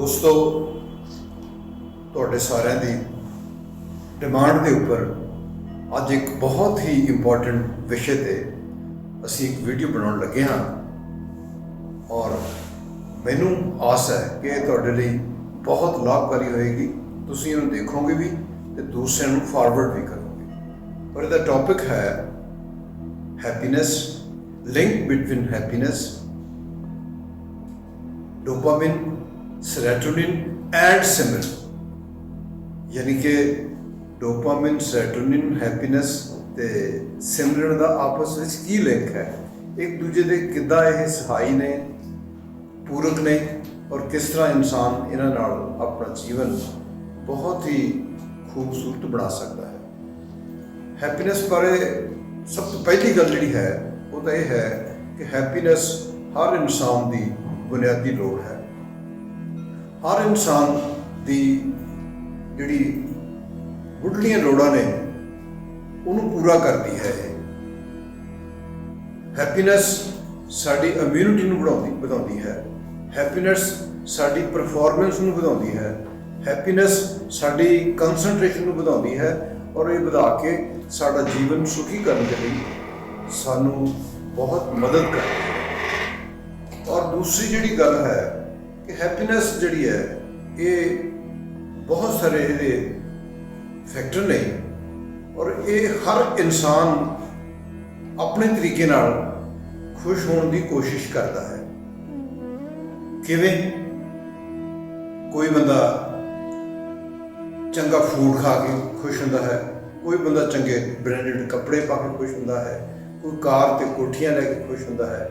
ਦੋਸਤੋ, ਤੁਹਾਡੇ ਸਾਰਿਆਂ ਦੀ ਡਿਮਾਂਡ ਦੇ ਉੱਪਰ ਅੱਜ ਇੱਕ ਬਹੁਤ ਹੀ ਇੰਪੋਰਟੈਂਟ ਵਿਸ਼ੇ 'ਤੇ ਅਸੀਂ ਇੱਕ ਵੀਡੀਓ ਬਣਾਉਣ ਲੱਗੇ ਹਾਂ ਔਰ ਮੈਨੂੰ ਆਸ ਹੈ ਕਿ ਇਹ ਤੁਹਾਡੇ ਲਈ ਬਹੁਤ ਲਾਭਕਾਰੀ ਹੋਏਗੀ। ਤੁਸੀਂ ਇਹਨੂੰ ਦੇਖੋਗੇ ਵੀ ਤੇ ਦੂਸਰਿਆਂ ਨੂੰ ਫਾਰਵਰਡ ਵੀ ਕਰੋਗੇ। ਪਰ ਇਹਦਾ ਟੌਪਿਕ ਹੈ happiness, link between happiness, dopamine, serotonin and simran. यानी कि डोपामिन, सेरोटोनिन, हैप्पीनैस ते सिमरन का आपस में की लिंक है, एक दूजे के किद्दां ये सहाई ने, पूरक ने और किस तरह इंसान इन्हां नाल अपना जीवन बहुत ही खूबसूरत बना सकता है। हैप्पीनैस बारे सब तो पहली गल जिहड़ी है वो तो यह है कि हैप्पीनैस हर इंसान की बुनियादी लोड़ है। हर इंसान की जिहड़ी मुढ़लियां लोड़ां ने उन्होंने पूरा करती है। हैप्पीनैस साडी इम्यूनिटी नूं बढ़ाउंदी है, हैप्पीनैस साडी परफॉर्मेंस नूं बढ़ाउंदी है, हैप्पीनैस साडी कंसनट्रेशन नूं बढ़ाउंदी है और ये बढ़ा के साडा जीवन सुखी करने के लिए सानूं बहुत मदद करती है। और दूसरी जिहड़ी गल है कि हैप्पीनैस जिहड़ी है ये बहुत सारे ये फैक्टर ने और ये हर इंसान अपने तरीके नाल खुश होने की कोशिश करता है। किवें? कोई बंदा चंगा फूड खा के खुश होंदा है, कोई बंदा चंगे ब्रांडेड कपड़े पा के खुश होंदा है, कोई कार ते कोठियां लैके खुश होंदा है,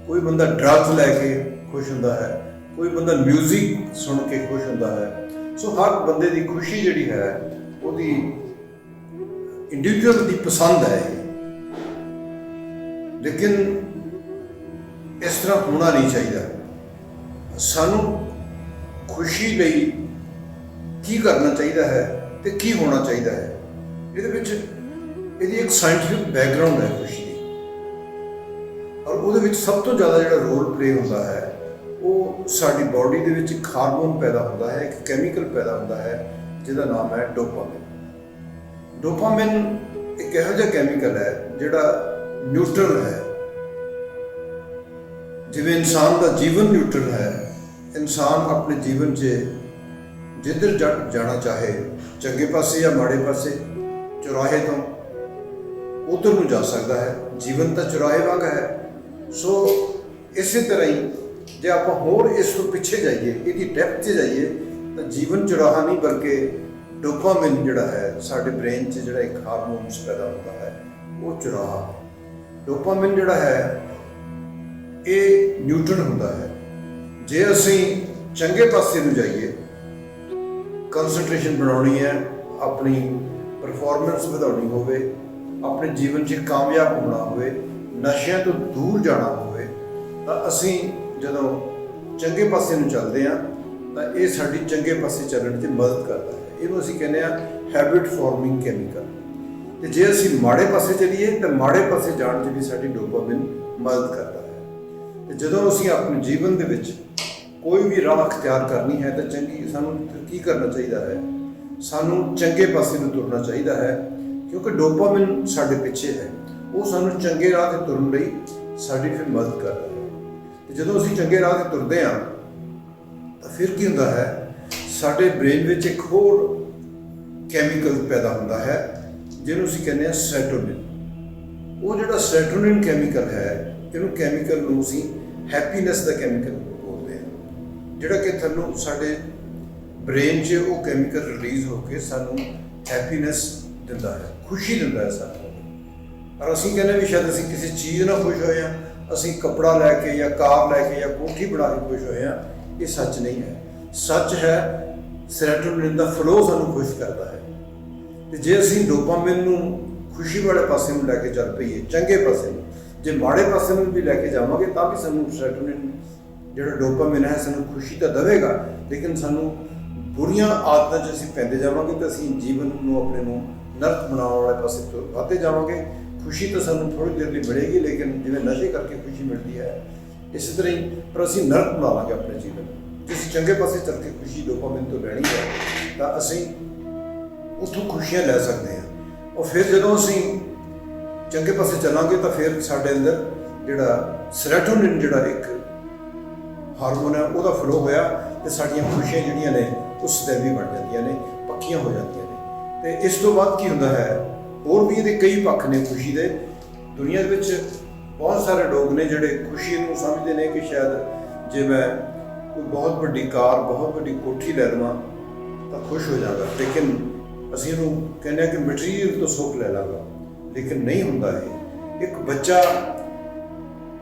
कोई बंदा ड्रग्स लैके खुश होंदा है, कोई बंदा म्यूजिक सुन के खुश होंदा है। सो हर बंदे की खुशी जिहड़ी है उहदी इंडिविजुअल की पसंद है, लेकिन इस तरह होना नहीं चाहिए। सानू खुशी लई की करना चाहिए है तो की होना चाहिए है। ये एक साइंटिफिक बैकग्राउंड है खुशी की और वो सब तो ज़्यादा जो रोल प्ले होता है वो साडी बॉडी के विच एक हारमोन पैदा होता है, एक कैमिकल पैदा होता है जिसका नाम है डोपामिन। डोपामिन एक इहो जिहा कैमिकल है जिहड़ा न्यूट्रल है। जिवें इंसान का जीवन न्यूट्रल है, इंसान अपने जीवन से जिधर जाना चाहे, चंगे पासे या माड़े पासे, चौराहे तो उधर नूं जा सकता है। जीवन तो चौराहे वांग है। सो इस तरह ही जे आप होर इस तो पिछे जाइए, इसकी डेप्थ से जाइए तो जीवन चौराहा नहीं बल्कि डोपामिन जिहड़ा है साडे ब्रेन च जिहड़ा एक हारमोन्स पैदा होता है वो चौराहा है। डोपामिन जिहड़ा है ये न्यूट्रल होता है। जे असीं चंगे पासे नूं जाइए, कंसनट्रेशन बनाउणी है, अपनी परफॉर्मेंस वधाउणी होवे, अपने जीवन च कामयाब होना होवे, नशिਆਂ ਤੋਂ दूर जाना होवे, ਤਾਂ ਅਸੀਂ ਜਦੋਂ ਚੰਗੇ ਪਾਸੇ ਨੂੰ ਚੱਲਦੇ ਹਾਂ ਤਾਂ ਇਹ ਸਾਡੀ ਚੰਗੇ ਪਾਸੇ ਚੱਲਣ 'ਚ ਮਦਦ ਕਰਦਾ ਹੈ। ਇਹਨੂੰ ਅਸੀਂ ਕਹਿੰਦੇ ਆ ਹੈਬਿਟ ਫਾਰਮਿੰਗ ਕੈਮੀਕਲ। ਤੇ ਜੇ ਅਸੀਂ ਮਾੜੇ ਪਾਸੇ ਚੱਲੀਏ ਤਾਂ ਮਾੜੇ ਪਾਸੇ ਜਾਣ 'ਚ ਵੀ ਸਾਡੀ ਡੋਪਾਮਾइन ਮਦਦ ਕਰਦਾ ਹੈ। ਤੇ ਜਦੋਂ ਅਸੀਂ ਆਪਣੇ ਜੀਵਨ ਦੇ ਵਿੱਚ ਕੋਈ ਵੀ ਰਾਹ ਅਖਤਿਆਰ ਕਰਨੀ ਹੈ ਤਾਂ ਸਾਨੂੰ ਕੀ ਕਰਨਾ ਚਾਹੀਦਾ ਹੈ? ਸਾਨੂੰ ਚੰਗੇ ਪਾਸੇ ਨੂੰ ਤੁਰਨਾ ਚਾਹੀਦਾ ਹੈ, ਕਿਉਂਕਿ ਡੋਪਾਮਾइन ਸਾਡੇ ਪਿੱਛੇ ਹੈ। ਉਹ ਸਾਨੂੰ ਚੰਗੇ ਰਾਹ 'ਤੇ ਤੁਰਨ ਲਈ ਸਾਡੀ ਫਿਰ ਮਦਦ ਕਰਦਾ ਹੈ। ਤੇ ਜਦੋਂ ਅਸੀਂ ਚੰਗੇ ਰਾਹ 'ਤੇ ਤੁਰਦੇ ਹਾਂ ਤਾਂ ਫਿਰ ਕੀ ਹੁੰਦਾ ਹੈ? ਸਾਡੇ ਬ੍ਰੇਨ ਵਿੱਚ ਇੱਕ ਹੋਰ ਕੈਮੀਕਲ ਪੈਦਾ ਹੁੰਦਾ ਹੈ ਜਿਹਨੂੰ ਅਸੀਂ ਕਹਿੰਦੇ ਹਾਂ ਸੈਰੋਟੋਨਿਨ। ਉਹ ਜਿਹੜਾ ਸੈਰੋਟੋਨਿਨ ਕੈਮੀਕਲ ਹੈ, ਇਹਨੂੰ ਕੈਮੀਕਲ ਨੂੰ ਅਸੀਂ ਹੈਪੀਨੈਸ ਦਾ ਕੈਮੀਕਲ ਬੋਲਦੇ ਹਾਂ, ਜਿਹੜਾ ਕਿ ਤੁਹਾਨੂੰ ਸਾਡੇ ਬ੍ਰੇਨ 'ਚ ਉਹ ਕੈਮੀਕਲ ਰਿਲੀਜ਼ ਹੋ ਕੇ ਸਾਨੂੰ ਹੈਪੀਨੈਸ ਦਿੰਦਾ ਹੈ, ਖੁਸ਼ੀ ਦਿੰਦਾ ਹੈ ਸਾਨੂੰ। और असीं कहने भी शायद असीं किसी चीज़ नाल खुश होए हैं, असीं कपड़ा लैके या कार लैके या कोठी बना के खुश होए हैं, ये सच नहीं है। सच है सैरोटोनिन का फ्लो सानूं खुश करता है। तो जे असीं डोपामिन नूं खुशी वाले पासे नूं लैके चल पईए, चंगे पासे नूं, जे माड़े पासे नूं भी लैके जावांगे तां भी सानूं सैरोटोनिन जिहड़ा डोपामिन है सानूं खुशी तो देवेगा, लेकिन सानूं बुरियां आदतां 'च असीं पैंदे जावांगे तो असीं जीवन नूं अपने नूं नरक बनाउण वाले पासे वधदे जावांगे। खुशी तो सानूं थोड़ी देर लिए मिलेगी, लेकिन जिवें नशे करके खुशी मिलती है इस तरह ही पर असीं नरक बना लांगे अपने जीवन। ਜੇ ਅਸੀਂ ਚੰਗੇ ਪਾਸੇ ਚੱਲ ਕੇ ਖੁਸ਼ੀ ਡੋਪਾਮਾਈਨ ਤੋਂ ਲੈਣੀ ਹੈ ਤਾਂ ਅਸੀਂ ਉੱਥੋਂ ਖੁਸ਼ੀਆਂ ਲੈ ਸਕਦੇ ਹਾਂ। ਔਰ ਫਿਰ ਜਦੋਂ ਅਸੀਂ ਚੰਗੇ ਪਾਸੇ ਚੱਲਾਂਗੇ ਤਾਂ ਫਿਰ ਸਾਡੇ ਅੰਦਰ ਜਿਹੜਾ ਸੈਰੋਟੋਨਿਨ ਜਿਹੜਾ ਇੱਕ ਹਾਰਮੋਨ ਹੈ ਉਹਦਾ ਫਲੋ ਹੋਇਆ ਤੇ ਸਾਡੀਆਂ ਖੁਸ਼ੀਆਂ ਜਿਹੜੀਆਂ ਨੇ ਉਹ ਸदैवी ਬਣ ਜਾਂਦੀਆਂ ਨੇ, ਪੱਕੀਆਂ ਹੋ ਜਾਂਦੀਆਂ ਨੇ। ਤੇ ਇਸ ਤੋਂ ਬਾਅਦ ਕੀ ਹੁੰਦਾ ਹੈ, ਹੋਰ ਵੀ ਇਹਦੇ ਕਈ ਪੱਖ ਨੇ ਖੁਸ਼ੀ ਦੇ। ਦੁਨੀਆ ਦੇ ਵਿੱਚ ਬਹੁਤ ਸਾਰੇ ਲੋਕ ਨੇ ਜਿਹੜੇ ਖੁਸ਼ੀ ਨੂੰ ਸਮਝਦੇ ਨੇ ਕਿ ਸ਼ਾਇਦ ਜੇ ਮੈਂ ਕੋਈ ਬਹੁਤ ਵੱਡੀ ਕਾਰ, ਬਹੁਤ ਵੱਡੀ ਕੋਠੀ ਲੈ ਲਵਾਂ ਤਾਂ ਖੁਸ਼ ਹੋ ਜਾਵਾਂਗਾ, ਲੇਕਿਨ ਅਸੀਂ ਇਹਨੂੰ ਕਹਿੰਦੇ ਹਾਂ ਕਿ ਮਟੀਰੀਅਲ ਤੋਂ ਸੁੱਖ ਲੈ ਲਾਂਗਾ, ਲੇਕਿਨ ਨਹੀਂ ਹੁੰਦਾ ਇਹ। ਇੱਕ ਬੱਚਾ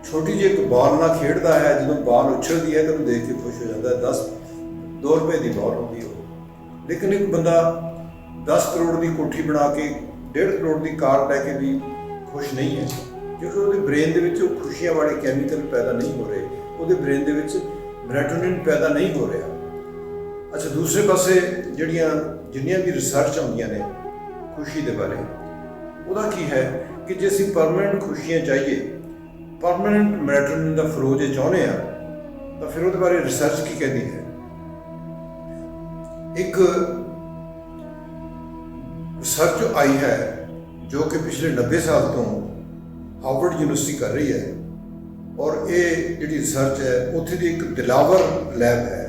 ਛੋਟੀ ਜਿਹੀ ਇੱਕ ਬਾਲ ਨਾਲ ਖੇਡਦਾ ਹੈ, ਜਦੋਂ ਬਾਲ ਉਛਲਦੀ ਹੈ ਤਾਂ ਉਹਨੂੰ ਦੇਖ ਕੇ ਖੁਸ਼ ਹੋ ਜਾਂਦਾ ਹੈ। 2 ਰੁਪਏ ਦੀ ਬਾਲ ਹੁੰਦੀ ਉਹ, ਲੇਕਿਨ ਇੱਕ ਬੰਦਾ 10 ਕਰੋੜ ਦੀ ਕੋਠੀ ਬਣਾ ਕੇ 1.5 ਕਰੋੜ ਦੀ ਕਾਰ ਲੈ ਕੇ ਵੀ ਖੁਸ਼ ਨਹੀਂ ਹੈ, ਕਿਉਂਕਿ ਉਹਦੇ ਬ੍ਰੇਨ ਦੇ ਵਿੱਚ ਉਹ ਖੁਸ਼ੀਆਂ ਵਾਲੇ ਕੈਮੀਕਲ ਪੈਦਾ ਨਹੀਂ ਹੋ ਰਹੇ, ਉਹਦੇ ਬ੍ਰੇਨ ਦੇ ਵਿੱਚ ਸੈਰੋਟੋਨਿਨ ਪੈਦਾ ਨਹੀਂ ਹੋ ਰਿਹਾ। ਅੱਛਾ, ਦੂਸਰੇ ਪਾਸੇ ਜਿੰਨੀਆਂ ਵੀ ਰਿਸਰਚ ਆਉਂਦੀਆਂ ਨੇ ਖੁਸ਼ੀ ਦੇ ਬਾਰੇ, ਉਹਦਾ ਕੀ ਹੈ ਕਿ ਜੇ ਅਸੀਂ ਪਰਮਾਨੈਂਟ ਖੁਸ਼ੀਆਂ ਚਾਹੀਏ, ਪਰਮਾਨੈਂਟ ਸੈਰੋਟੋਨਿਨ ਦਾ ਫਲੋ ਜੇ ਚਾਹੁੰਦੇ ਆ ਤਾਂ ਫਿਰ ਉਹਦੇ ਬਾਰੇ ਰਿਸਰਚ ਕੀ ਕਹਿੰਦੀ ਹੈ। ਇੱਕ ਰਿਸਰਚ ਆਈ ਹੈ ਜੋ ਕਿ ਪਿਛਲੇ 90 ਸਾਲ ਤੋਂ ਹਾਰਵਰਡ ਯੂਨੀਵਰਸਿਟੀ ਕਰ ਰਹੀ ਹੈ, ਔਰ ਇਹ ਜਿਹੜੀ ਰਿਸਰਚ ਹੈ ਉੱਥੇ ਦੀ ਇੱਕ ਦਿਲਾਵਰ ਲੈਬ ਹੈ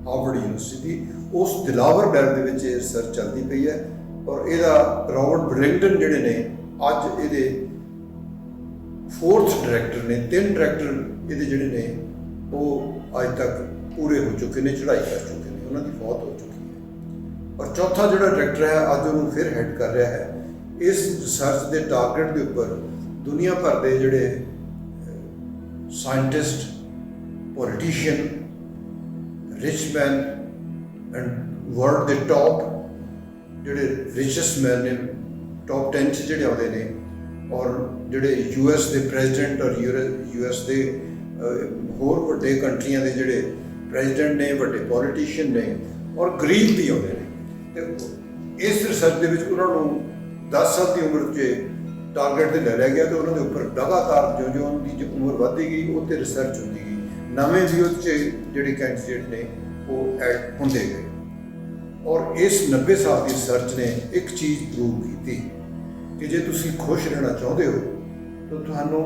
ਹਾਰਵਰਡ ਯੂਨੀਵਰਸਿਟੀ ਦੀ, ਉਸ ਦਿਲਾਵਰ ਲੈਬ ਦੇ ਵਿੱਚ ਇਹ ਰਿਸਰਚ ਚੱਲਦੀ ਪਈ ਹੈ। ਔਰ ਇਹਦਾ ਰੋਬਰਟ ਬਰਿੰਗਟਨ ਜਿਹੜੇ ਨੇ ਅੱਜ ਇਹਦੇ 4th ਡਾਇਰੈਕਟਰ ਨੇ। 3 ਡਾਇਰੈਕਟਰ ਇਹਦੇ ਜਿਹੜੇ ਨੇ ਉਹ ਅੱਜ ਤੱਕ ਪੂਰੇ ਹੋ ਚੁੱਕੇ ਨੇ, ਚੜ੍ਹਾਈ ਕਰ ਚੁੱਕੇ ਨੇ, ਉਹਨਾਂ ਦੀ ਮੌਤ ਹੋ ਚੁੱਕੀ ਹੈ। ਔਰ ਚੌਥਾ ਜਿਹੜਾ ਡਾਇਰੈਕਟਰ ਹੈ ਅੱਜ ਉਹਨੂੰ ਫਿਰ ਹੈਡ ਕਰ ਰਿਹਾ ਹੈ। ਇਸ ਰਿਸਰਚ ਦੇ ਟਾਰਗੇਟ ਦੇ ਉੱਪਰ ਦੁਨੀਆ ਭਰ ਦੇ ਜਿਹੜੇ scientist, politician, rich man and world ਦੇ ਟੌਪ ਜਿਹੜੇ ਰਿਚੈਸਟ ਮੈਨ ਨੇ, ਟੌਪ 10 'ਚ ਜਿਹੜੇ ਆਉਂਦੇ ਨੇ, ਔਰ ਜਿਹੜੇ US ਦੇ ਪ੍ਰੈਜ਼ੀਡੈਂਟ ਔਰ US ਦੇ ਹੋਰ ਵੱਡੇ ਕੰਟਰੀਆਂ ਦੇ ਜਿਹੜੇ ਪ੍ਰੈਜ਼ੀਡੈਂਟ ਨੇ, ਵੱਡੇ ਪੋਲੀਟੀਸ਼ੀਅਨ ਨੇ, ਔਰ ਗਰੀਬ ਵੀ ਆਉਂਦੇ ਨੇ। ਤੇ ਇਸ ਰਿਸਰਚ ਦੇ ਵਿੱਚ ਉਹਨਾਂ ਨੂੰ 10 ਸਾਲ ਦੀ ਉਮਰ 'ਚ ਟਾਰਗੇਟ ਤੇ ਲੈ ਲਿਆ ਗਿਆ ਤੇ ਉਹਨਾਂ ਦੇ ਉੱਪਰ ਲਗਾਤਾਰ ਜਿਉਂ ਉਹਨਾਂ ਦੀ ਉਮਰ ਵੱਧਦੀ ਗਈ ਉਹ 'ਤੇ ਰਿਸਰਚ ਹੁੰਦੀ ਗਈ, ਨਵੇਂ ਵੀ ਉਹ 'ਚ ਜਿਹੜੇ ਕੈਂਡੀਡੇਟ ਨੇ ਉਹ ਐਡ ਹੁੰਦੇ ਗਏ। ਔਰ ਇਸ 90 ਸਾਲ ਦੀ ਰਿਸਰਚ ਨੇ ਇੱਕ ਚੀਜ਼ ਪ੍ਰੂਵ ਕੀਤੀ ਕਿ ਜੇ ਤੁਸੀਂ ਖੁਸ਼ ਰਹਿਣਾ ਚਾਹੁੰਦੇ ਹੋ ਤਾਂ ਤੁਹਾਨੂੰ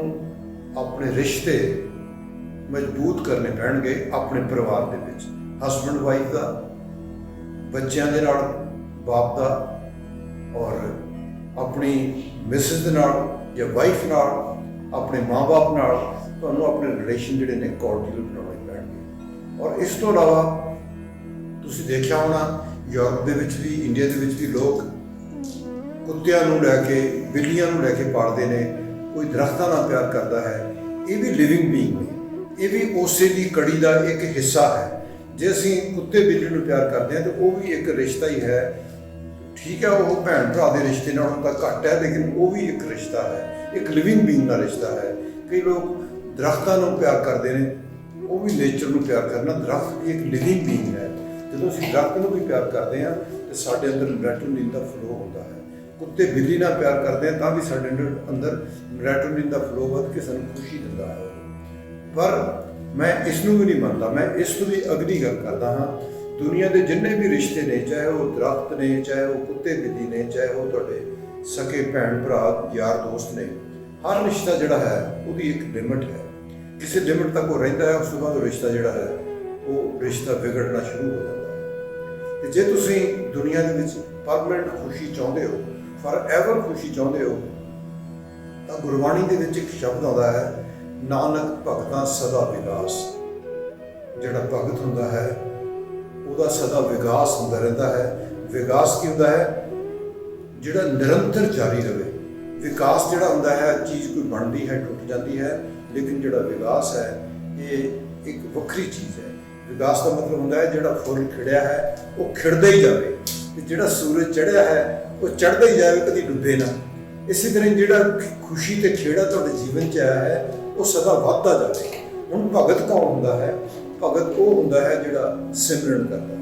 ਆਪਣੇ ਰਿਸ਼ਤੇ ਮਜ਼ਬੂਤ ਕਰਨੇ ਪੈਣਗੇ ਆਪਣੇ ਪਰਿਵਾਰ ਦੇ ਵਿੱਚ, ਹਸਬੈਂਡ ਵਾਈਫ ਦਾ, ਬੱਚਿਆਂ ਦੇ ਨਾਲ ਬਾਪ ਦਾ, ਔਰ ਆਪਣੀ ਮਿਸਿਸ ਦੇ ਨਾਲ ਜਾਂ ਵਾਈਫ ਨਾਲ, ਆਪਣੇ ਮਾਂ-ਬਾਪ ਨਾਲ ਤੁਹਾਨੂੰ ਆਪਣੇ ਰਿਲੇਸ਼ਨ ਜਿਹੜੇ ਨੇ ਕੋਰਡੀਅਲ ਬਣਾਉਣੇ ਪੈਣਗੇ। ਔਰ ਇਸ ਤੋਂ ਇਲਾਵਾ ਤੁਸੀਂ ਦੇਖਿਆ ਹੋਣਾ ਯੂਰਪ ਦੇ ਵਿੱਚ ਵੀ, ਇੰਡੀਆ ਦੇ ਵਿੱਚ ਵੀ ਲੋਕ ਕੁੱਤਿਆਂ ਨੂੰ ਲੈ ਕੇ, ਬਿੱਲੀਆਂ ਨੂੰ ਲੈ ਕੇ ਪਾਲਦੇ ਨੇ, ਕੋਈ ਦਰਖਤਾਂ ਨਾਲ ਪਿਆਰ ਕਰਦਾ ਹੈ, ਇਹ ਵੀ ਲਿਵਿੰਗ ਬੀਇੰਗ ਨੇ, ਇਹ ਵੀ ਉਸੇ ਦੀ ਕੜੀ ਦਾ ਇੱਕ ਹਿੱਸਾ ਹੈ। ਜੇ ਅਸੀਂ ਕੁੱਤੇ ਬਿੱਲੀ ਨੂੰ ਪਿਆਰ ਕਰਦੇ ਹਾਂ ਤਾਂ ਉਹ ਵੀ ਇੱਕ ਰਿਸ਼ਤਾ ਹੀ ਹੈ। ਠੀਕ ਹੈ, ਉਹ ਭੈਣ ਭਰਾ ਦੇ ਰਿਸ਼ਤੇ ਨਾਲੋਂ ਤਾਂ ਘੱਟ ਹੈ, ਲੇਕਿਨ ਉਹ ਵੀ ਇੱਕ ਰਿਸ਼ਤਾ ਹੈ, ਇੱਕ ਲਿਵਿੰਗ ਬੀਇੰਗ ਦਾ ਰਿਸ਼ਤਾ ਹੈ। ਕਈ ਲੋਕ ਦਰਖਤਾਂ ਨੂੰ ਪਿਆਰ ਕਰਦੇ ਨੇ, ਉਹ ਵੀ ਨੇਚਰ ਨੂੰ ਪਿਆਰ ਕਰਨਾ, ਦਰਖਤ ਵੀ ਇੱਕ ਲਿਵਿੰਗ ਬੀਇੰਗ ਹੈ। ਜਦੋਂ ਅਸੀਂ ਦਰਖਤ ਨੂੰ ਵੀ ਪਿਆਰ ਕਰਦੇ ਹਾਂ ਤਾਂ ਸਾਡੇ ਅੰਦਰ ਸੈਰੋਟੋਨਿਨ ਦਾ ਫਲੋ ਹੁੰਦਾ ਹੈ। ਕੁੱਤੇ ਬਿੱਲੀ ਨਾਲ ਪਿਆਰ ਕਰਦੇ ਹਾਂ ਤਾਂ ਵੀ ਸਾਡੇ ਅੰਦਰ ਸੈਰੋਟੋਨਿਨ ਦਾ ਫਲੋ ਵੱਧ ਕੇ ਸਾਨੂੰ ਖੁਸ਼ੀ ਦਿੰਦਾ ਹੈ। ਪਰ ਮੈਂ ਇਸ ਨੂੰ ਵੀ ਨਹੀਂ ਮੰਨਦਾ, ਮੈਂ ਇਸ ਤੋਂ ਵੀ ਅਗਲੀ ਗੱਲ ਕਰਦਾ ਹਾਂ। ਦੁਨੀਆ ਦੇ ਜਿੰਨੇ ਵੀ ਰਿਸ਼ਤੇ ਨੇ, ਚਾਹੇ ਉਹ ਦਰਖਤ ਨੇ, ਚਾਹੇ ਉਹ ਕੁੱਤੇ ਬਿੱਲੀ ਨੇ, ਚਾਹੇ ਉਹ ਤੁਹਾਡੇ ਸਕੇ ਭੈਣ ਭਰਾ, ਯਾਰ ਦੋਸਤ ਨੇ, ਹਰ ਰਿਸ਼ਤਾ ਜਿਹੜਾ ਹੈ ਉਹਦੀ ਇੱਕ ਲਿਮਿਟ ਹੈ। ਕਿਸੇ ਲਿਮਿਟ ਤੱਕ ਉਹ ਰਹਿੰਦਾ ਹੈ, ਉਸ ਤੋਂ ਬਾਅਦ ਉਹ ਰਿਸ਼ਤਾ ਜਿਹੜਾ ਹੈ ਉਹ ਰਿਸ਼ਤਾ ਵਿਗੜਨਾ ਸ਼ੁਰੂ ਹੋ ਜਾਂਦਾ ਹੈ। ਤੇ ਜੇ ਤੁਸੀਂ ਦੁਨੀਆ ਦੇ ਵਿੱਚ ਪਰਮਾਨੈਂਟ ਖੁਸ਼ੀ ਚਾਹੁੰਦੇ ਹੋ, ਫॉरएवर ਖੁਸ਼ੀ ਚਾਹੁੰਦੇ ਹੋ, ਤਾਂ ਗੁਰਬਾਣੀ ਦੇ ਵਿੱਚ ਇੱਕ ਸ਼ਬਦ ਆਉਂਦਾ ਹੈ, ਨਾਨਕ ਭਗਤਾਂ ਸਦਾ ਵਿਗਾਸ। ਜਿਹੜਾ ਭਗਤ ਹੁੰਦਾ ਹੈ ਉਹਦਾ ਸਦਾ ਵਿਕਾਸ ਹੁੰਦਾ ਰਹਿੰਦਾ ਹੈ। ਵਿਕਾਸ ਕੀ ਹੁੰਦਾ ਹੈ? ਜਿਹੜਾ ਨਿਰੰਤਰ ਜਾਰੀ ਰਹੇ। ਵਿਕਾਸ ਜਿਹੜਾ ਹੁੰਦਾ ਹੈ, ਚੀਜ਼ ਕੋਈ ਬਣਦੀ ਹੈ, ਟੁੱਟ ਜਾਂਦੀ ਹੈ, ਲੇਕਿਨ ਜਿਹੜਾ ਵਿਕਾਸ ਹੈ ਇਹ ਇੱਕ ਵੱਖਰੀ ਚੀਜ਼ ਹੈ। ਵਿਕਾਸ ਦਾ ਮਤਲਬ ਹੁੰਦਾ ਹੈ ਜਿਹੜਾ ਫੁੱਲ ਖਿੜਿਆ ਹੈ ਉਹ ਖਿੜਦਾ ਹੀ ਜਾਵੇ, ਤੇ ਜਿਹੜਾ ਸੂਰਜ ਚੜ੍ਹਿਆ ਹੈ ਉਹ ਚੜ੍ਹਦਾ ਹੀ ਜਾਵੇ, ਕਦੀ ਡੁੱਬੇ ਨਾ। ਇਸੇ ਤਰ੍ਹਾਂ ਜਿਹੜਾ ਖੁਸ਼ੀ ਤੇ ਖੇੜਾ ਤੁਹਾਡੇ ਜੀਵਨ 'ਚ ਆਇਆ ਹੈ ਉਹ ਸਦਾ ਵੱਧਦਾ ਜਾਵੇ। ਹੁਣ ਭਗਤ ਕੌਣ ਹੁੰਦਾ ਹੈ? ਭਗਤ ਉਹ ਹੁੰਦਾ ਹੈ ਜਿਹੜਾ ਸਿਮਰਨ ਕਰਦਾ ਹੈ।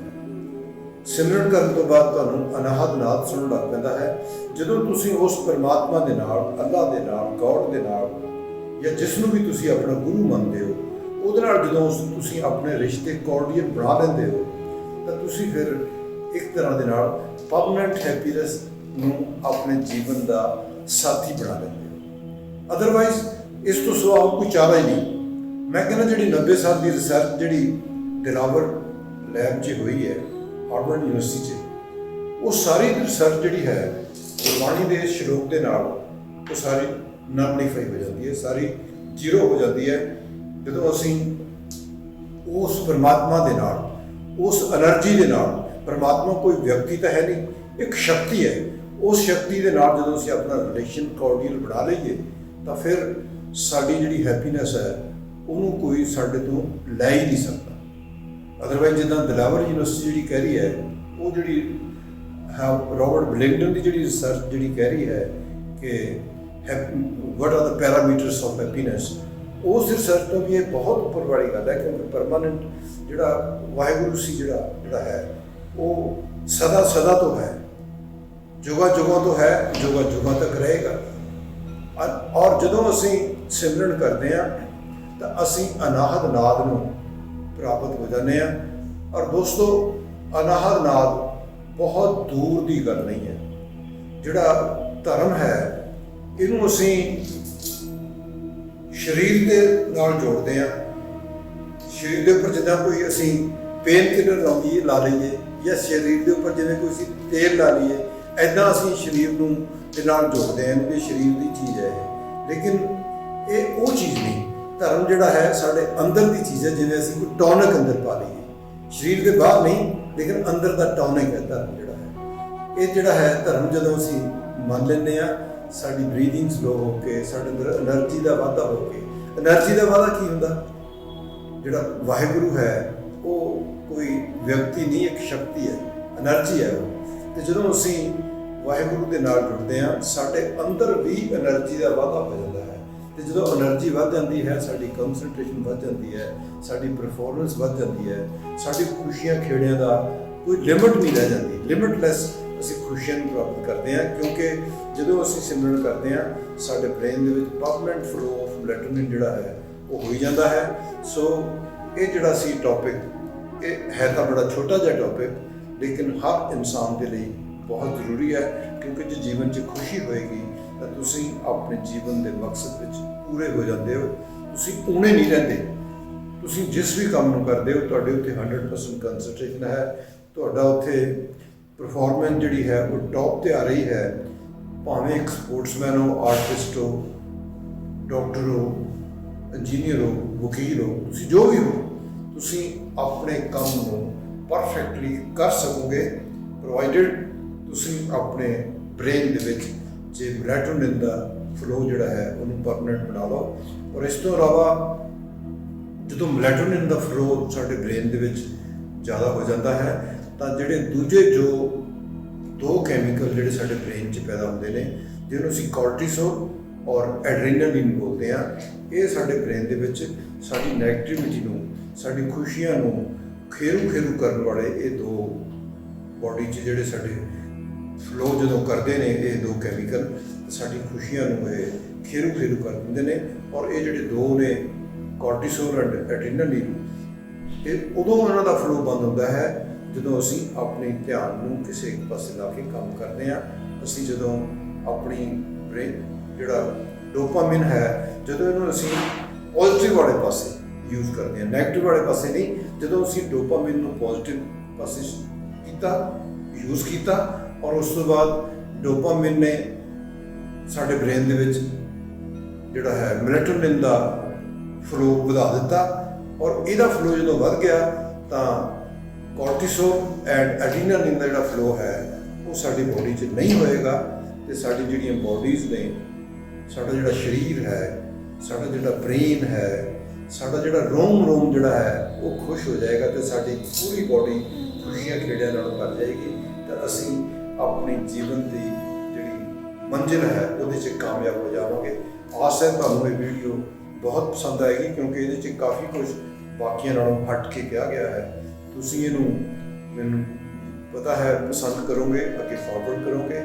ਸਿਮਰਨ ਕਰਨ ਤੋਂ ਬਾਅਦ ਤੁਹਾਨੂੰ ਅਨਾਹਦ ਨਾਦ ਸੁਣਨ ਲੱਗ ਪੈਂਦਾ ਹੈ। ਜਦੋਂ ਤੁਸੀਂ ਉਸ ਪਰਮਾਤਮਾ ਦੇ ਨਾਲ, ਅੱਲਾਹ ਦੇ ਨਾਲ, ਗੋਡ ਦੇ ਨਾਲ, ਜਾਂ ਜਿਸ ਨੂੰ ਵੀ ਤੁਸੀਂ ਆਪਣਾ ਗੁਰੂ ਮੰਨਦੇ ਹੋ, ਉਹਦੇ ਨਾਲ ਜਦੋਂ ਤੁਸੀਂ ਆਪਣੇ ਰਿਸ਼ਤੇ ਕੋਰਡੀਅਲ ਬਣਾ ਲੈਂਦੇ ਹੋ ਤਾਂ ਤੁਸੀਂ ਫਿਰ ਇੱਕ ਤਰ੍ਹਾਂ ਦੇ ਨਾਲ ਪਰਮਨੈਂਟ ਹੈਪੀਨੈਸ ਨੂੰ ਆਪਣੇ ਜੀਵਨ ਦਾ ਸਾਥੀ ਬਣਾ ਲੈਂਦੇ ਹੋ। ਅਦਰਵਾਈਜ਼ ਇਸ ਤੋਂ ਸਿਵਾ ਕੋਈ ਚਾਰਾ ਹੀ ਨਹੀਂ। ਮੈਂ ਕਹਿੰਦਾ ਜਿਹੜੀ 90 ਸਾਲ ਦੀ ਰਿਸਰਚ ਜਿਹੜੀ ਦਿਲਾਵਰ ਲੈਬ 'ਚ ਹੋਈ ਹੈ ਹਾਰਵਰਡ ਯੂਨੀਵਰਸਿਟੀ 'ਚ, ਉਹ ਸਾਰੀ ਰਿਸਰਚ ਜਿਹੜੀ ਹੈ ਗੁਰਬਾਣੀ ਦੇ ਸ਼ਲੋਕ ਦੇ ਨਾਲ ਉਹ ਸਾਰੀ ਨਲਲੀਫਾਈ ਹੋ ਜਾਂਦੀ ਹੈ, ਸਾਰੀ ਜ਼ੀਰੋ ਹੋ ਜਾਂਦੀ ਹੈ ਜਦੋਂ ਅਸੀਂ ਉਸ ਪਰਮਾਤਮਾ ਦੇ ਨਾਲ, ਉਸ એનર્ਜੀ ਦੇ ਨਾਲ, ਪਰਮਾਤਮਾ ਕੋਈ ਵਿਅਕਤੀ ਤਾਂ ਹੈ ਨਹੀਂ, ਇੱਕ ਸ਼ਕਤੀ ਹੈ, ਉਸ ਸ਼ਕਤੀ ਦੇ ਨਾਲ ਜਦੋਂ ਅਸੀਂ ਆਪਣਾ ਰਿਲੇਸ਼ਨ ਕੋਰਡੀਅਲ ਬਣਾ ਲਈਏ ਤਾਂ ਫਿਰ ਸਾਡੀ ਜਿਹੜੀ ਹੈਪੀਨੈਸ ਹੈ ਉਹਨੂੰ ਕੋਈ ਸਾਡੇ ਤੋਂ ਲੈ ਹੀ ਨਹੀਂ ਸਕਦਾ। ਅਦਰਵਾਈਜ਼ ਜਿੱਦਾਂ ਦਿਲਾਵਰ ਯੂਨੀਵਰਸਿਟੀ ਜਿਹੜੀ ਕਹਿ ਰਹੀ ਹੈ, ਉਹ ਜਿਹੜੀ ਰੋਬਰਟ ਬਲਿੰਗਟਨ ਦੀ ਜਿਹੜੀ ਰਿਸਰਚ ਜਿਹੜੀ ਕਹਿ ਰਹੀ ਹੈ ਕਿ what are the parameters of happiness, ਉਸ ਰਿਸਰਚ ਤੋਂ ਵੀ ਇਹ ਬਹੁਤ ਉੱਪਰ ਵਾਲੀ ਗੱਲ ਹੈ ਕਿਉਂਕਿ ਪਰਮਾਨੈਂਟ ਜਿਹੜਾ ਵਾਹਿਗੁਰੂ ਸੀ ਜਿਹੜਾ ਹੈ ਉਹ ਸਦਾ ਤੋਂ ਹੈ, ਜੁਗਾਂ ਤੋਂ ਹੈ, ਜੁਗਾਂ ਤੱਕ ਰਹੇਗਾ। ਔਰ ਜਦੋਂ ਅਸੀਂ ਸਿਮਰਨ ਕਰਦੇ ਹਾਂ ਤਾਂ ਅਸੀਂ ਅਨਾਹਦ ਨਾਦ ਨੂੰ ਪ੍ਰਾਪਤ ਹੋ ਜਾਂਦੇ ਹਾਂ। ਔਰ ਦੋਸਤੋ, ਅਨਾਹਦ ਨਾਦ ਬਹੁਤ ਦੂਰ ਦੀ ਗੱਲ ਨਹੀਂ ਹੈ। ਜਿਹੜਾ ਧਰਮ ਹੈ ਇਹਨੂੰ ਅਸੀਂ ਸਰੀਰ ਦੇ ਨਾਲ ਜੋੜਦੇ ਹਾਂ। ਸਰੀਰ ਦੇ ਉੱਪਰ ਜਿੱਦਾਂ ਕੋਈ ਅਸੀਂ ਪੇਨ ਕਿਲਰ ਲਾ ਲਈਏ ਜਾਂ ਸਰੀਰ ਦੇ ਉੱਪਰ ਜਿਵੇਂ ਕੋਈ ਅਸੀਂ ਤੇਲ ਲਾ ਲਈਏ, ਐਦਾਂ ਅਸੀਂ ਸਰੀਰ ਨੂੰ ਦੇ ਨਾਲ ਜੋੜਦੇ ਹਾਂ ਕਿ ਸਰੀਰ ਦੀ ਚੀਜ਼ ਹੈ ਇਹ। ਲੇਕਿਨ ਇਹ ਉਹ ਚੀਜ਼ ਨਹੀਂ। ਧਰਮ ਜਿਹੜਾ ਹੈ ਸਾਡੇ ਅੰਦਰ ਦੀ ਚੀਜ਼ ਹੈ। ਜਿਵੇਂ ਅਸੀਂ ਕੋਈ ਟੌਨਿਕ ਅੰਦਰ ਪਾ ਲਈਏ, ਸਰੀਰ ਦੇ ਬਾਹਰ ਨਹੀਂ ਲੇਕਿਨ ਅੰਦਰ ਦਾ ਟੌਨਿਕ ਹੈ ਧਰਮ ਜਿਹੜਾ ਹੈ। ਇਹ ਜਿਹੜਾ ਹੈ ਧਰਮ ਜਦੋਂ ਅਸੀਂ ਮੰਨ ਲੈਂਦੇ ਹਾਂ, ਸਾਡੀ ਬਰੀਥਿੰਗ ਸਲੋ ਹੋ ਕੇ, ਸਾਡੇ ਅੰਦਰ એનર્ਜੀ ਦਾ ਵਾਧਾ ਹੋ ਕੇ। એનર્ਜੀ ਦਾ ਵਾਧਾ ਕੀ ਹੁੰਦਾ? ਜਿਹੜਾ ਵਾਹਿਗੁਰੂ ਹੈ ਉਹ ਕੋਈ ਵਿਅਕਤੀ ਨਹੀਂ, ਇੱਕ ਸ਼ਕਤੀ ਹੈ, એનર્ਜੀ ਹੈ ਉਹ। ਤੇ ਜਦੋਂ ਅਸੀਂ ਵਾਹਿਗੁਰੂ ਦੇ ਨਾਲ ਜੁੜਦੇ ਹਾਂ, ਸਾਡੇ ਅੰਦਰ ਵੀ એનર્ਜੀ ਦਾ ਵਾਧਾ ਹੋ ਜਾਂਦਾ ਹੈ। ਤੇ ਜਦੋਂ એનર્ਜੀ ਵੱਧ ਜਾਂਦੀ ਹੈ, ਸਾਡੀ ਕੰਸੈਂਟਰੇਸ਼ਨ ਵੱਧ ਜਾਂਦੀ ਹੈ, ਸਾਡੀ ਪਰਫਾਰਮੈਂਸ ਵੱਧ ਜਾਂਦੀ ਹੈ, ਸਾਡੀ ਖੁਸ਼ੀਆਂ ਖੇੜਿਆਂ ਦਾ ਕੋਈ ਲਿਮਿਟ ਨਹੀਂ ਰਹਿ ਜਾਂਦੀ। ਲਿਮਿਟਲੈਸ ਅਸੀਂ ਖੁਸ਼ੀਆਂ ਨੂੰ ਪ੍ਰਾਪਤ ਕਰਦੇ ਹਾਂ ਕਿਉਂਕਿ ਜਦੋਂ ਅਸੀਂ ਸਿਮਰਨ ਕਰਦੇ ਹਾਂ ਸਾਡੇ ਬ੍ਰੇਨ ਦੇ ਵਿੱਚ ਪਰਮਨੈਂਟ ਫਲੋ ਆਫ ਮੈਲੇਟੋਨਿਨ ਜਿਹੜਾ ਹੈ ਉਹ ਹੋਈ ਜਾਂਦਾ ਹੈ। ਸੋ ਇਹ ਜਿਹੜਾ ਸੀ ਟੌਪਿਕ, ਇਹ ਹੈ ਤਾਂ ਬੜਾ ਛੋਟਾ ਜਿਹਾ ਟੌਪਿਕ ਲੇਕਿਨ ਹਰ ਇਨਸਾਨ ਦੇ ਲਈ ਬਹੁਤ ਜ਼ਰੂਰੀ ਹੈ ਕਿਉਂਕਿ ਜੇ ਜੀਵਨ 'ਚ ਖੁਸ਼ੀ ਹੋਏਗੀ ਤਾਂ ਤੁਸੀਂ ਆਪਣੇ ਜੀਵਨ ਦੇ ਮਕਸਦ ਵਿੱਚ ਪੂਰੇ ਹੋ ਜਾਂਦੇ ਹੋ। ਤੁਸੀਂ ਊਣੇ ਨਹੀਂ ਰਹਿੰਦੇ। ਤੁਸੀਂ ਜਿਸ ਵੀ ਕੰਮ ਨੂੰ ਕਰਦੇ ਹੋ ਤੁਹਾਡੇ ਉੱਤੇ 100% ਕੰਸੈਂਟਰੇਸ਼ਨ ਹੈ, ਤੁਹਾਡਾ ਉੱਥੇ ਪਰਫਾਰਮੈਂਸ ਜਿਹੜੀ ਹੈ ਉਹ ਟੌਪ 'ਤੇ ਆ ਰਹੀ ਹੈ। ਭਾਵੇਂ ਇੱਕ ਸਪੋਰਟਸਮੈਨ ਹੋ, ਆਰਟਿਸਟ ਹੋ, ਡਾਕਟਰ ਹੋ, ਇੰਜੀਨੀਅਰ ਹੋ, ਵਕੀਲ ਹੋ, ਤੁਸੀਂ ਜੋ ਵੀ ਹੋ, ਤੁਸੀਂ ਆਪਣੇ ਕੰਮ ਨੂੰ ਪਰਫੈਕਟਲੀ ਕਰ ਸਕੋਗੇ ਪ੍ਰੋਵਾਈਡਡ ਤੁਸੀਂ ਆਪਣੇ ਬ੍ਰੇਨ ਦੇ ਵਿੱਚ ਜੇ ਮੈਲੇਟੋਨਿਨ ਦਾ ਫਲੋ ਜਿਹੜਾ ਹੈ ਉਹਨੂੰ ਪਰਮਨੈਂਟ ਬਣਾ ਲਓ। ਔਰ ਇਸ ਤੋਂ ਇਲਾਵਾ ਜਦੋਂ ਮੈਲੇਟੋਨਿਨ ਦਾ ਫਲੋ ਸਾਡੇ ਬ੍ਰੇਨ ਦੇ ਵਿੱਚ ਜ਼ਿਆਦਾ ਹੋ ਜਾਂਦਾ ਹੈ ਤਾਂ ਜਿਹੜੇ ਦੂਜੇ ਜੋ ਦੋ ਕੈਮੀਕਲ ਜਿਹੜੇ ਸਾਡੇ ਬ੍ਰੇਨ 'ਚ ਪੈਦਾ ਹੁੰਦੇ ਨੇ, ਜਿਹਨੂੰ ਅਸੀਂ ਕੋਰਟੀਸੋਲ ਔਰ ਐਡਰੀਨਾਲਿਨ ਬੋਲਦੇ ਹਾਂ, ਇਹ ਸਾਡੇ ਬ੍ਰੇਨ ਦੇ ਵਿੱਚ ਸਾਡੀ ਨੈਗੇਟਿਵਿਟੀ ਨੂੰ, ਸਾਡੀ ਖੁਸ਼ੀਆਂ ਨੂੰ ਖੇਰੂ ਕਰਨ ਵਾਲੇ ਇਹ ਦੋ ਬੋਡੀ 'ਚ ਜਿਹੜੇ ਸਾਡੇ ਫਲੋ ਜਦੋਂ ਕਰਦੇ ਨੇ ਇਹ ਦੋ ਕੈਮੀਕਲ, ਸਾਡੀ ਖੁਸ਼ੀਆਂ ਨੂੰ ਇਹ ਖੇਰੂ ਕਰ ਦਿੰਦੇ ਨੇ। ਔਰ ਇਹ ਜਿਹੜੇ ਦੋ ਨੇ ਕੋਰਟੀਸੋਲ ਐਂਡ ਐਡਰੀਨਾਲਿਨ, ਇਹ ਉਦੋਂ ਉਹਨਾਂ ਦਾ ਫਲੋ ਬੰਦ ਹੁੰਦਾ ਹੈ ਜਦੋਂ ਅਸੀਂ ਆਪਣੇ ਧਿਆਨ ਨੂੰ ਕਿਸੇ ਇੱਕ ਪਾਸੇ ਲਾ ਕੇ ਕੰਮ ਕਰਦੇ ਹਾਂ। ਅਸੀਂ ਜਦੋਂ ਆਪਣੀ ਬ੍ਰੇਨ ਜਿਹੜਾ ਡੋਪਾਮਾਈਨ ਹੈ, ਜਦੋਂ ਇਹਨੂੰ ਅਸੀਂ ਪੋਜ਼ਿਟਿਵ ਵਾਲੇ ਪਾਸੇ ਯੂਜ਼ ਕਰਦੇ ਹਾਂ, ਨੈਗੇਟਿਵ ਵਾਲੇ ਪਾਸੇ ਨਹੀਂ। ਜਦੋਂ ਅਸੀਂ ਡੋਪਾਮਾਈਨ ਨੂੰ ਪੋਜ਼ਿਟਿਵ ਪਾਸੇ ਯੂਜ਼ ਕੀਤਾ ਔਰ ਉਸ ਤੋਂ ਬਾਅਦ ਡੋਪਾਮਾਈਨ ਨੇ ਸਾਡੇ ਬ੍ਰੇਨ ਦੇ ਵਿੱਚ ਜਿਹੜਾ ਹੈ ਮੈਲੇਟੋਨਿਨ ਦਾ ਫਲੋ ਵਧਾ ਦਿੱਤਾ ਔਰ ਇਹਦਾ ਫਲੋ ਜਦੋਂ ਵੱਧ ਗਿਆ ਤਾਂ ਕੋਰਟੀਸੋਲ ਐਂਡ ਐਡਰੀਨਾਲਿਨ ਦਾ ਜਿਹੜਾ ਫਲੋ ਹੈ ਉਹ ਸਾਡੀ ਬੋਡੀ 'ਚ ਨਹੀਂ ਹੋਏਗਾ ਤੇ ਸਾਡੀ ਜਿਹੜੀਆਂ ਬੋਡੀਜ਼ ਨੇ, ਸਾਡਾ ਜਿਹੜਾ ਸਰੀਰ ਹੈ, ਸਾਡਾ ਜਿਹੜਾ ਬ੍ਰੇਨ ਹੈ, ਸਾਡਾ ਜਿਹੜਾ ਰੋਮ ਜਿਹੜਾ ਹੈ ਉਹ ਖੁਸ਼ ਹੋ ਜਾਏਗਾ ਤੇ ਸਾਡੀ ਪੂਰੀ ਬੋਡੀ ਖੁਸ਼ੀਆਂ ਖੇੜਿਆਂ ਨਾਲ ਭਰ ਜਾਏਗੀ ਤਾਂ ਅਸੀਂ ਆਪਣੀ ਜੀਵਨ ਦੀ ਜਿਹੜੀ ਮੰਜ਼ਿਲ ਹੈ ਉਹਦੇ 'ਚ ਕਾਮਯਾਬ ਹੋ ਜਾਵਾਂਗੇ। ਆਸ ਹੈ ਤੁਹਾਨੂੰ ਇਹ ਵੀਡੀਓ ਬਹੁਤ ਪਸੰਦ ਆਏਗੀ ਕਿਉਂਕਿ ਇਹਦੇ 'ਚ ਕਾਫੀ ਕੁਝ ਬਾਕੀਆਂ ਨਾਲੋਂ ਹਟ ਕੇ ਕਿਹਾ ਗਿਆ ਹੈ। ਤੁਸੀਂ ਇਹਨੂੰ ਮੈਨੂੰ ਪਤਾ ਹੈ ਪਸੰਦ ਕਰੋਗੇ, ਅੱਗੇ ਫਾਰਵਰਡ ਕਰੋਗੇ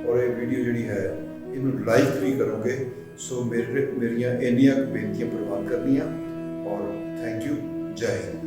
ਔਰ ਇਹ ਵੀਡੀਓ ਜਿਹੜੀ ਹੈ ਇਹਨੂੰ ਲਾਈਕ ਵੀ ਕਰੋਗੇ। ਸੋ ਮੇਰੀਆਂ ਇੰਨੀਆਂ ਬੇਨਤੀਆਂ ਪ੍ਰਵਾਨ ਕਰਨੀਆਂ ਔਰ ਥੈਂਕ ਯੂ। ਜੈ ਹਿੰਦ।